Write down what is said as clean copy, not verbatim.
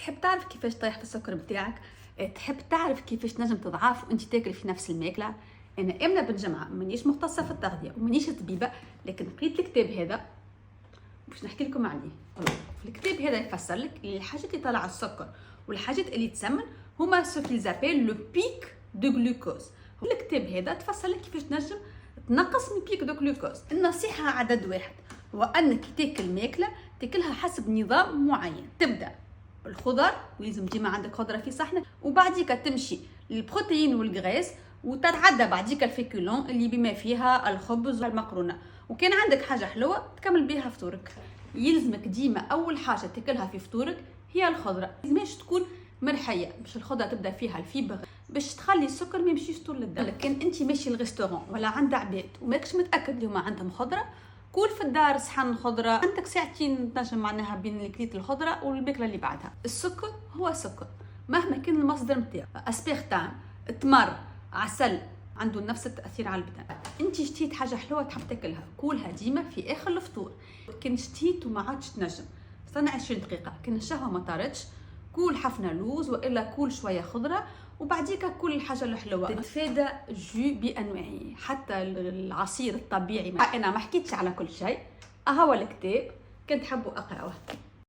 تحب تعرف كيفاش طيح في السكر بتاعك؟ تحب تعرف كيفاش تنجم تضعف وانت تاكل في نفس الماكله؟ انا امنه بن جمعه، مانيش مختصه في التغذيه ومانيش طبيبه، لكن قريت الكتاب هذا باش نحكي لكم عليه. في الكتاب هذا يفسر لك الحاجات اللي طالعه السكر والحاجات اللي تسمن هما سو كيل زابيل لو بيك دو غلوكوز. الكتاب هذا تفسر لك كيفاش تنجم تنقص من بيك دو غلوكوز. النصيحه عدد واحد هو انك تاكل ماكله تاكلها حسب نظام معين. تبدا بالخضر ولازم ديما عندك خضره في صحنك، وبعديك تمشي للبروتين والغريس، وتتعدى بعديك الفيكولون اللي بما فيها الخبز والمقرونه. وكان عندك حاجه حلوه تكمل بها فطورك. يلزمك ديما اول حاجه تاكلها في فطورك هي الخضره، لازمش تكون مرحيه باش الخضره تبدا فيها الفيبر باش تخلي السكر ما يمشيش طول الدم. لكن انت ماشي للريستورون ولا عند عباد وماكش متاكد اليوم عندهم خضره، كول في الدار صحن خضره، عندك ساعتين تنجم معناها بين الكليت الخضره والماكله اللي بعدها. السكر هو سكر مهما كان المصدر نتاعو، اسبيرتام، تمر، عسل، عنده نفس التاثير على البدن. انت اشتهيت حاجه حلوه تحب تاكلها، كولها ديما في اخر الفطور. كان اشتهيت وما عادش تنجم، استنى 20 دقيقه. كان الشهوه ما طارتش، كول حفنه لوز والا كول شويه خضره، وبعديك كل الحاجه الحلوه. تتفادى جو بانواعه، حتى العصير الطبيعي. انا ما حكيتش على كل شيء، اهو الكتاب كنت تحبوا اقراوه.